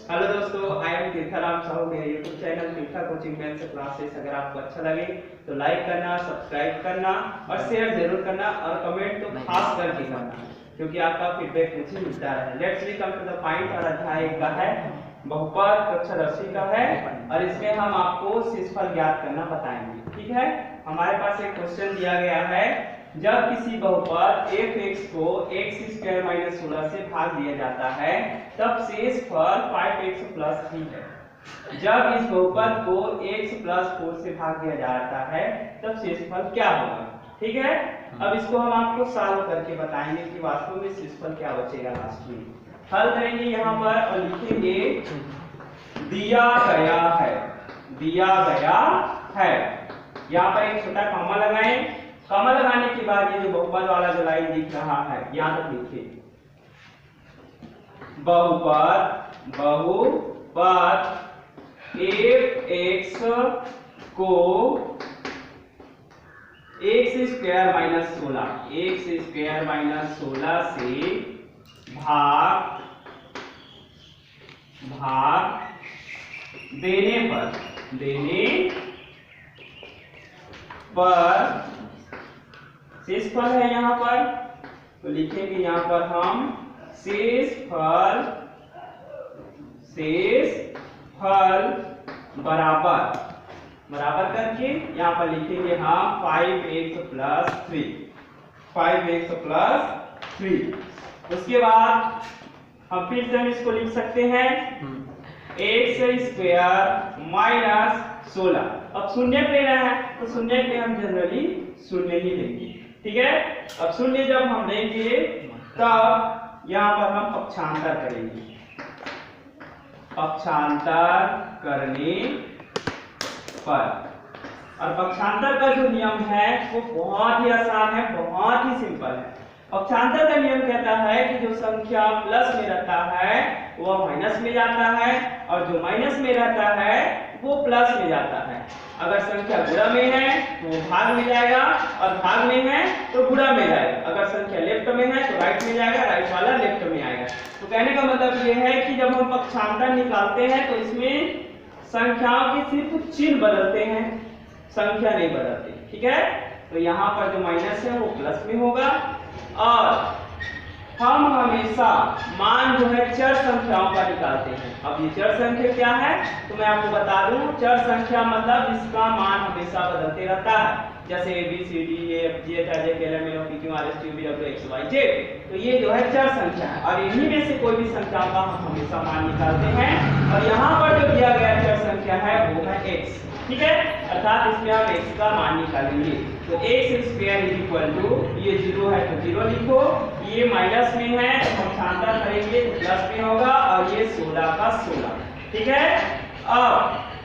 Hello दोस्तों, I am Tirath Ram Sahu. मेरे YouTube channel तीर्था coaching maths classes अगर आपको अच्छा लगे तो लाइक करना, सब्सक्राइब करना और शेयर जरूर करना और कमेंट तो खास करके करना, क्योंकि आपका फीडबैक मुझे मिलता रहे। Let's we come to the point. और अध्याय का है बहुपद कक्षा 10 का है और इसमें हम आपको शेषफल ज्ञात करना बताएंगे। ठीक है, हमारे पास एक क्वेश्चन दिया गया है, जब किसी बहुपद f(x) को x² - 16 से भाग दिया जाता है तब शेषफल 5x + 3 है। जब इस बहुपद को x + 4 से भाग दिया जाता है तब शेषफल क्या होगा। ठीक है, अब इसको हम आपको सॉल्व करके बताएंगे कि वास्तव में शेषफल क्या बचेगा। लास्ट में हल करेंगे यहाँ पर और लिखेंगे दिया गया है। यहाँ पर एक छोटा कॉमा लगाएं। कॉमा लगाने के बाद ये जो बहुपद वाला जो लाइन दिख रहा है याद रखिए, बहुपद f(x) को x² - 16 से भाग देने पर शेषफल है यहाँ पर, तो लिखेंगे यहाँ पर हम शेषफल बराबर करके यहाँ पर लिखेंगे हम 5x + 3। उसके बाद हम फिर से इसको लिख सकते हैं x² - 16। अब शून्य लेना है तो शून्य पे हम जनरली शून्य ही लेंगे। ठीक है, अब शून्य जब हम लेंगे तब यहाँ पर हम पक्षांतर करेंगे। पक्षांतर करने पर, और पक्षांतर का जो नियम है वो बहुत ही आसान है, बहुत ही सिंपल है। पक्षांतर का नियम कहता है कि जो संख्या प्लस में रहता है वो माइनस में जाता है और जो माइनस में रहता है वो प्लस में जाता है। अगर संख्या गुणा में है तो वो भाग में जाएगा और भाग में है तो गुणा में जाएगा। अगर संख्या लेफ्ट में है तो राइट में जाएगा, राइट वाला लेफ्ट में आएगा। तो कहने का मतलब ये है कि जब हम पक्षांतर निकालते हैं तो इसमें संख्याओं के सिर्फ चिन्ह बदलते हैं, संख्या नहीं बदलते। ठीक है, तो यहाँ पर जो माइनस है वो प्लस में होगा और हम हमेशा मान जो है चर संख्याओं का निकालते हैं। अब ये चर संख्या क्या है तो मैं आपको बता दूं, चर संख्या मतलब जिसका मान हमेशा बदलते रहता है, जैसे a b c d e f g h i j k l m n o p q r s t u v w x y z। तो ये जो है चर संख्या है और इन्हीं में से कोई भी संख्या का हम हमेशा मान निकालते हैं और यहाँ पर जो दिया गया चर संख्या है वो है x। ठीक है, अर्थात इसमें हम x का मान निकालेंगे। तो x² ये 0 है तो 0 लिखो, ये माइनस में है तो हम पक्षांतर करेंगे तो प्लस में होगा और ये 16 का 16। ठीक है, अब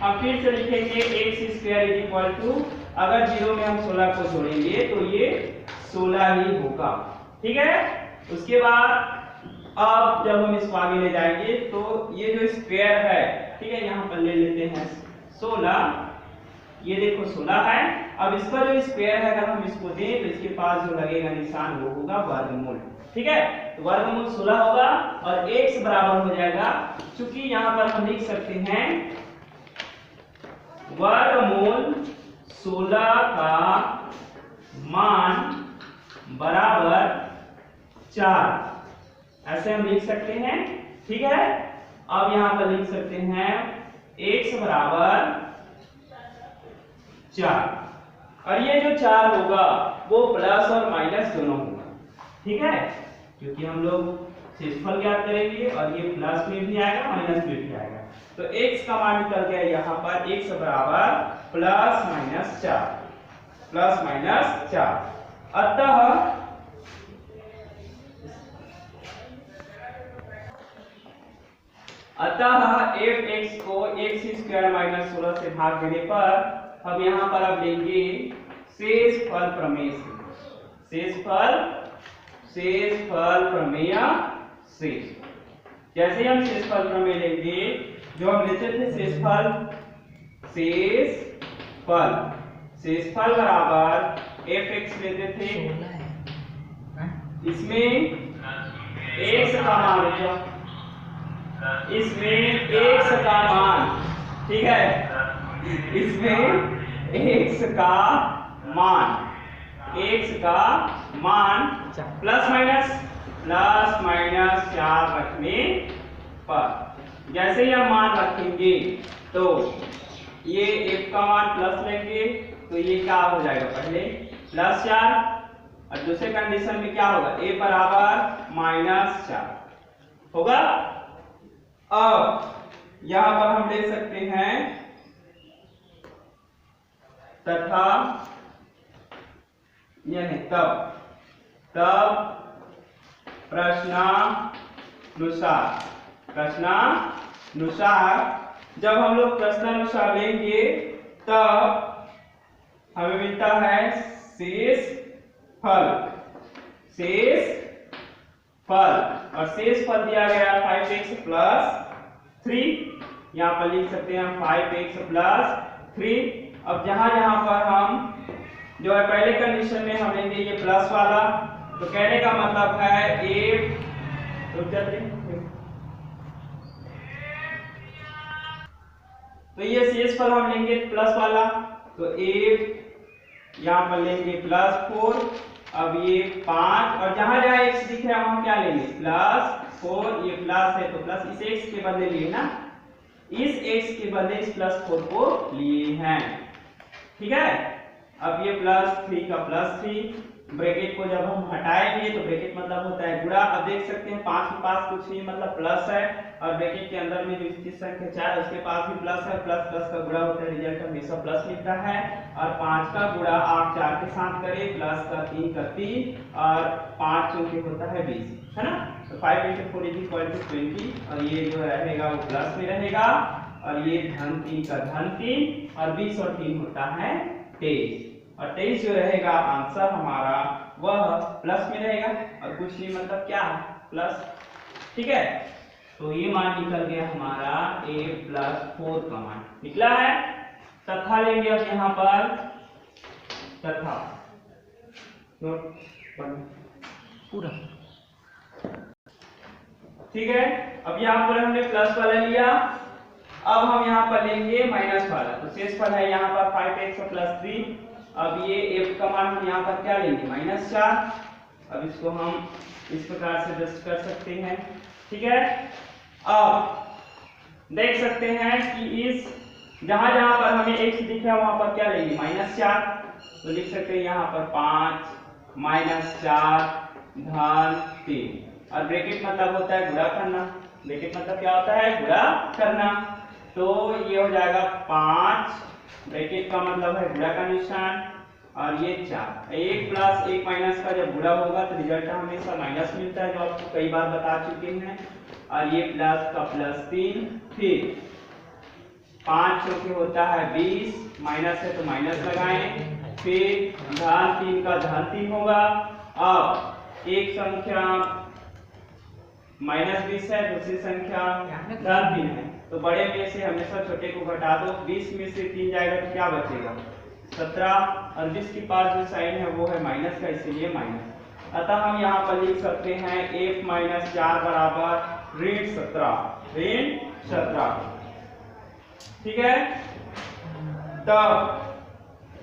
हम फिर से लिखेंगे x², अगर 0 में हम 16 को जोड़ेंगे तो ये 16 ही होगा। ठीक है, उसके बाद अब जब हम इसको आगे ले जाएंगे तो ये जो स्क्वायर है, ठीक है, यहाँ पर ले लेते हैं 16। ये देखो 16 है। अब इसका जो स्क्वायर है अगर हम इसको दें तो इसके पास जो लगेगा निशान वो होगा वर्गमूल। ठीक है, तो वर्गमूल 16 होगा और x बराबर हो जाएगा, क्योंकि यहाँ पर हम लिख सकते हैं वर्गमूल 16 का मान बराबर 4, ऐसे हम लिख सकते हैं। ठीक है, अब यहाँ पर लिख सकते हैं x बराबर 4 और ये जो 4 होगा वो प्लस और माइनस दोनों होगा। ठीक है, क्योंकि हम लोग शेषफल ज्ञात करेंगे और ये प्लस में भी आएगा माइनस में भी आएगा। तो x का मान निकल गया यहाँ पर x बराबर प्लस माइनस 4। अतः f(x) को x² - 16 से भाग देने पर हम यहाँ पर अब लेंगे शेषफल प्रमेय से। शेषफल प्रमेय से जैसे हम शेषफल प्रमेय लेंगे, जो हम लेते थे शेषफल बराबर f(x) लेते थे, इसमें x का मान इसमें x का मान, ठीक है, इसमें x का मान प्लस माइनस 4 रखने पर जैसे ही हम मान रखेंगे तो ये f का मान प्लस लेंगे तो ये क्या हो जाएगा, पहले +4 और दूसरे कंडीशन में क्या होगा, a बराबर -4 होगा। अब यहां पर हम ले सकते हैं तथा यानी तब प्रश्नानुसार जब हम लोग प्रश्नानुसार लेंगे तब हमें मिलता है शेष फल और शेष फल दिया गया 5x + 3, यहाँ पर लिख सकते हैं 5x + 3। अब जहां जहां पर हम जो है पहले कंडीशन में हम लेंगे ये प्लस वाला, तो कहने का मतलब है तो ये शेष फल हम लेंगे प्लस वाला, तो यहाँ पर लेंगे +4। अब ये 5 और जहां जहां x दिख रहा है वहां क्या लेंगे +4, ये प्लस है तो प्लस इस x के बदले लिए ना, इस x के बदले इस +4 को लिए हैं, ठीक है। अब ये +3 का +3, ब्रैकेट को जब हम हटाएंगे तो ब्रैकेट मतलब होता है गुणा। अब देख सकते हैं 5 के पास कुछ नहीं मतलब प्लस है, और ब्रैकेट के अंदर में जो स्थित संख्या 4 है उसके पास भी प्लस है, प्लस प्लस का गुणा होता है, रिजल्ट हमेशा प्लस मिलता है। और 5 का गुणा आप 4 के साथ करें, प्लस का 3 का 3 और 5 चौके होता है 20, है ना। तो 5 × 4 = 20, और ये जो रहेगा वो प्लस में रहेगा, और ये −3 का −3 और 20 और 3 होता है 23, और 23 जो रहेगा आंसर हमारा वह प्लस में रहेगा, और कुछ नहीं मतलब क्या है प्लस, ठीक है। तो ये मान निकल गया हमारा a + 4 का मान निकला है। तथा लेंगे अब यहाँ पर तथा पूरा, ठीक है। अब यहाँ पर हमने प्लस वाला लिया, अब हम यहाँ पर लेंगे माइनस वाला, तो शेषफल है यहाँ पर 5x + 3। अब ये f का मान हम यहाँ पर क्या लेंगे -4। अब इसको हम इस प्रकार से दर्ज कर सकते हैं, ठीक है। अब देख सकते हैं कि इस जहां जहां पर हमें x दिख रहा है वहां पर क्या लेंगे -4, तो लिख सकते हैं यहाँ पर 5 -4 3, और ब्रैकेट मतलब होता है गुणा करना, ब्रैकेट मतलब क्या होता है गुणा करना, तो ये हो जाएगा 5, ब्रैकेट का मतलब है गुणा का निशान, और ये 4, 1 + 1 माइनस का जब गुणा होगा तो रिजल्ट हमेशा माइनस मिलता है, जो आपको कई बार बता चुके हैं। और ये प्लस का +3, फिर 5 चौके होता है 20, माइनस है तो माइनस लगाएं, फिर -3 का -3 होगा। अब एक संख्या -20 है, दूसरी संख्या -3 है, तो बड़े में से हमेशा छोटे को घटा दो, 20 में से 3 जाएगा तो क्या बचेगा 17, और 20 के पास जो साइन है वो है माइनस का, इसीलिए माइनस। अतः हम यहाँ पर लिख सकते हैं f - 4 बराबर ऋण 17, ठीक है। तब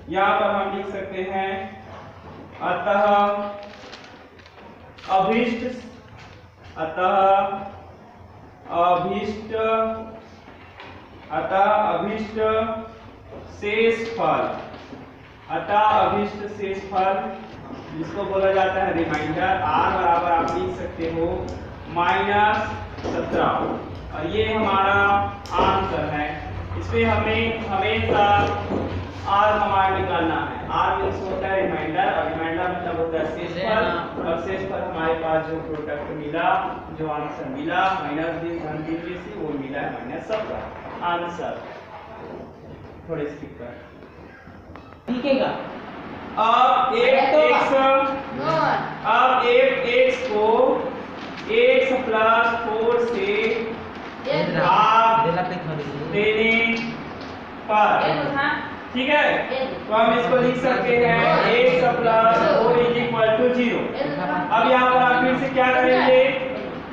यहाँ पर हम लिख सकते हैं अतः अभीष्ट शेष फल जिसको बोला जाता है रिमाइंडर, r बराबर आप लिख सकते हो -17, और ये हमारा आंसर है। इसमें हमें हमेशा r का मान निकालना है। r मींस होता है रिमाइंडर, और रिमाइंडर मतलब होता है शेषफल, और शेषफल हमारे पास जो प्रोडक्ट मिला, जो आंसर मिला -20 से वो मिला है -17 आंसर। थोड़े स्किप कर, ठीक है। अब f(x) को x + 4 से भाग देने पर, ठीक है, तो हम इसको लिख सकते हैं x + 4 = 0। अब यहाँ पर आप फिर से क्या करेंगे,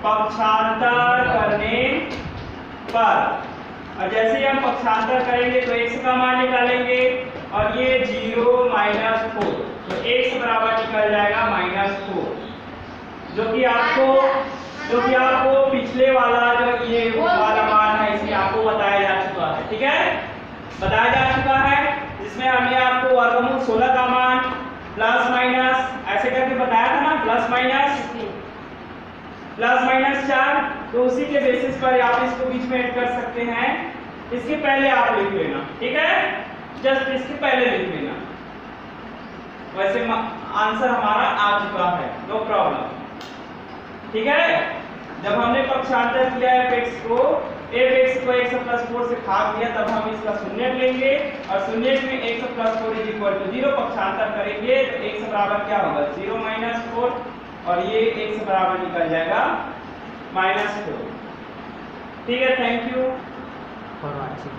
पक्षांतर करने पर। और जैसे ही हम पक्षांतर करेंगे तो x का मान निकालेंगे और ये 0 -4, तो x बराबर निकल जाएगा -4, जो कि आपको पिछले वाला जो ये वाला मान है इसमें आपको बताया जा चुका है। ठीक है, बताया जा चुका है, जिसमें हमने आपको वर्गमूल 16 का मान प्लस माइनस ऐसे करके बताया था ना, प्लस माइनस 4। तो उसी के बेसिस पर आप इसको बीच में ऐड कर सकते हैं। इसके पहले आप लिख लेना, ठीक है, जस्ट इसके पहले लिख लेना। वैसे आंसर हमारा आ चुका है, नो प्रॉब्लम। ठीक है, जब हमने पक्षांतर किया fx को x+4 से भाग दिया, तब हम इसका शून्यक लेंगे और शून्यक में x+4 0 पक्षांतर करेंगे तो x बराबर क्या होगा 0 -4 और ये x बराबर निकल जाएगा -4। ठीक है, थैंक यू फॉर वाचिंग।